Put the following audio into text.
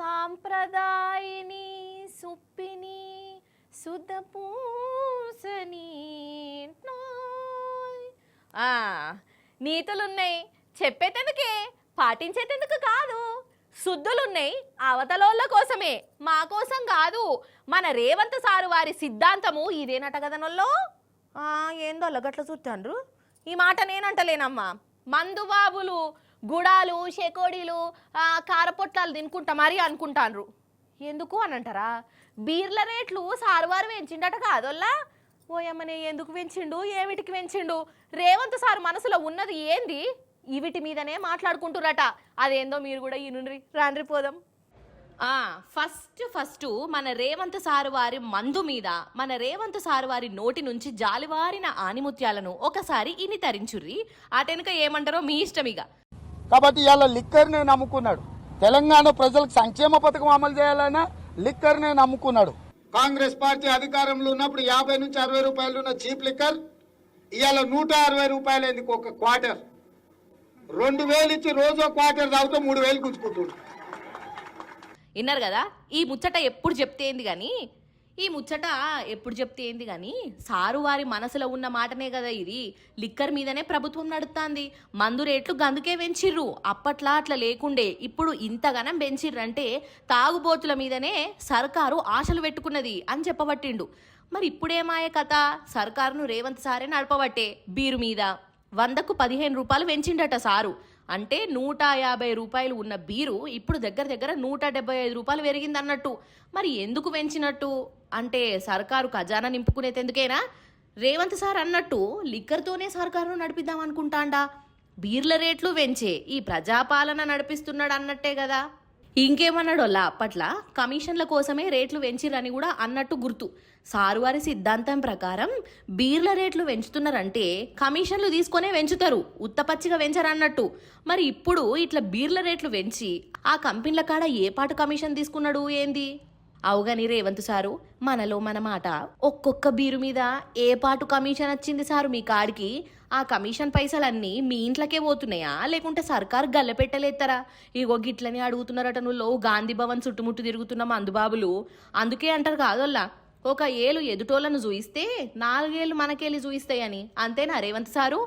సాంప్రదాయిని సుప్పిని సుధపూసని నీతులున్నాయి చెప్పేటందుకే, పాటించేటందుకు కాదు. శుద్ధులున్నాయి అవతలోళ్ళ కోసమే, మా కోసం కాదు. మన రేవంత్ సారు వారి సిద్ధాంతము ఇదేనట కదనొల్లో. ఏందో అల్లగట్ల చూస్తాండ్రు. ఈ మాట నేనంటలేనమ్మా. మందుబాబులు గుడాలు షెకోడీలు కారపొట్లాలు తినుకుంటా మరి అనుకుంటాండ్రు. ఎందుకు అని అంటారా? బీర్ల రేట్లు సారువారు పెంచిండట కాదోల్లా. ఓయమ్మనే ఎందుకు పెంచిండు, ఏమిటికి పెంచిండు? రేవంత్ సార్ మనసులో ఉన్నది ఏంది? వీటి మీదనే మాట్లాడుకుంటురట. అదేందో మీరు కూడా ఈ నుండి రాండ్రి పోదాం. ఫస్ట్ మన రేవంత్ సారు వారి మందు మీద, మన రేవంత్ సారు వారి నోటి నుంచి జాలివారిన ఆనిముత్యాలను ఒకసారి ఇని తరించుర్రి. అటెనుక ఏమంటారో మీ ఇష్టమిగా. కాబట్టి ఇవాళ లిక్కర్నే నమ్ముకున్నాడు. తెలంగాణ ప్రజలకు సంక్షేమ పథకం అమలు చేయాలన్నా లిక్కర్నే నమ్ముకున్నాడు. కాంగ్రెస్ పార్టీ అధికారంలో ఉన్నప్పుడు 50 నుంచి 60 రూపాయలు ఉన్న చీప్ లిక్కర్ ఇవాళ 160 రూపాయలు ఎందుకు ఒక క్వార్టర్. 2000 ఇచ్చి రోజు క్వార్టర్ తాగుతూ 3000 గుంజుకుంటున్నాడు. విన్నారు కదా? ఈ ముచ్చట ఎప్పుడు చెప్తే ఏంది కానీ సారు వారి మనసులో ఉన్న మాటనే కదా ఇది. లిక్కర్ మీదనే ప్రభుత్వం నడుస్తుంది. మందు రేట్లు గందుకే పెంచిర్రు. అప్పట్లా అట్లా లేకుండే, ఇప్పుడు ఇంతగానం పెంచిర్రంటే తాగుబోతుల మీదనే సర్కారు ఆశలు పెట్టుకున్నది అని చెప్పబట్టిండు. మరి ఇప్పుడేమాయ కథ? సర్కారును రేవంత్ సారే నడపబట్టే బీరు మీద 100కు 15 రూపాయలు పెంచిండట సారు. అంటే 150 రూపాయలు ఉన్న బీరు ఇప్పుడు దగ్గర 175 రూపాయలు పెరిగింది అన్నట్టు. మరి ఎందుకు పెంచినట్టు అంటే సర్కారు ఖజానా నింపుకునేందుకేనా? రేవంత్ సార్ అన్నట్టు లిక్కర్తోనే సర్కారును నడిపిద్దాం అనుకుంటాండా? బీర్ల రేట్లు పెంచే ఈ ప్రజాపాలన నడిపిస్తున్నాడు అన్నట్టే కదా. ఇంకేమన్నాడోల్లా అప్పట్లా కమిషన్ల కోసమే రేట్లు పెంచిరని కూడా అన్నట్టు గుర్తు. సారువారి సిద్ధాంతం ప్రకారం బీర్ల రేట్లు పెంచుతున్నారంటే కమిషన్లు తీసుకొనే పెంచుతారు, ఉత్తపచ్చిగా పెంచరన్నట్టు. మరి ఇప్పుడు ఇట్లా బీర్ల రేట్లు పెంచి ఆ కంపెనీల కాడ ఏ పాటు కమిషన్ తీసుకున్నాడు ఏంది? అవుగాని రేవంత్ సారు మనలో మన మాట, ఒక్కొక్క బీరు మీద ఏ పాటు కమిషన్ వచ్చింది సారు మీ కాడికి? ఆ కమిషన్ పైసలన్నీ మీ ఇంట్లోకే పోతున్నాయా లేకుంటే సర్కారు గల్లెపెట్టలేస్తారా? ఇగో గిట్లని అడుగుతున్నారట నువ్వు గాంధీ భవన్ చుట్టుముట్టు తిరుగుతున్న మందుబాబులు. అందుకే అంటారు కాదోల్లా, ఒక ఏలు ఎదుటోళ్ళను చూయిస్తే 4 ఏళ్ళు మనకేళ్ళు చూయిస్తాయని. అంతేనా రేవంత్ సారు?